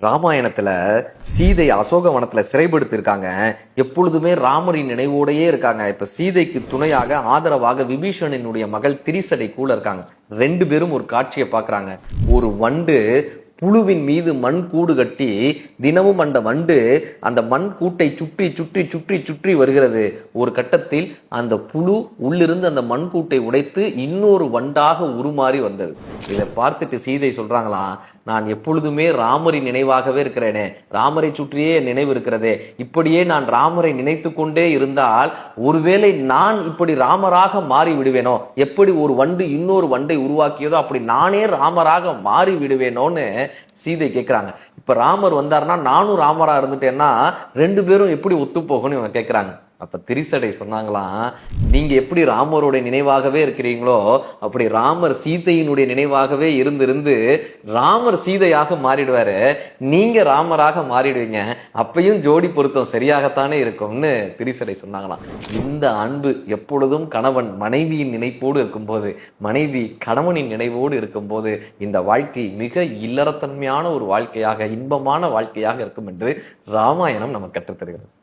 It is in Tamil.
ராமாயணத்துல சீதை அசோகவனத்துல சிறைப்படுத்திருக்காங்க. எப்பொழுதுமே ராமரின் நினைவோடையே இருக்காங்க. இப்ப சீதைக்கு துணையாக ஆதரவாக விபீஷணனுடைய மகள் திரிசடை கூட இருக்காங்க. ரெண்டு பேரும் ஒரு காட்சியை பாக்குறாங்க. ஒரு வண்டு புழுவின் மீது மண் கூடு கட்டி தினமும் அந்த மண் கூட்டை சுற்றி சுற்றி சுற்றி சுற்றி வருகிறது. ஒரு கட்டத்தில் அந்த புழு உள்ளிருந்து அந்த மண் கூட்டை உடைத்து இன்னொரு வண்டாக உருமாறி வந்தது. இதை பார்த்துட்டு சீதை சொல்றாங்களாம், நான் எப்பொழுதுமே ராமரின் நினைவாகவே இருக்கிறேனே, ராமரை சுற்றியே நினைவு இருக்கிறதே, இப்படியே நான் ராமரை நினைத்து கொண்டே இருந்தால் ஒருவேளை நான் இப்படி ராமராக மாறி விடுவேனோ, எப்படி ஒரு வண்டு இன்னொரு வண்டை உருவாக்கியதோ அப்படி நானே ராமராக மாறி விடுவேனோன்னு சீதை கேட்கிறாங்க. இப்ப ராமர் வந்தாருன்னா நானும் ராமரா இருந்துட்டேன்னா ரெண்டு பேரும் எப்படி ஒத்து போகணும்னு இவங்க கேட்கிறாங்க. அப்ப திரிசடை சொன்னாங்களாம், நீங்க எப்படி ராமருடைய நினைவாகவே இருக்கிறீங்களோ அப்படி ராமர் சீதையினுடைய நினைவாகவே இருந்து ராமர் சீதையாக மாறிடுவாரு, நீங்க ராமராக மாறிடுவீங்க, அப்பயும் ஜோடி பொருத்தம் சரியாகத்தானே இருக்கும்னு திரிசடை சொன்னாங்களாம். இந்த அன்பு எப்பொழுதும் கணவன் மனைவியின் நினைப்போடு இருக்கும்போது, மனைவி கணவனின் நினைவோடு இருக்கும்போது இந்த வாழ்க்கை மிக இல்லறத்தன்மையான ஒரு வாழ்க்கையாக, இன்பமான வாழ்க்கையாக இருக்கும் என்று ராமாயணம் நமக்கு கற்றுத்தருகிறது.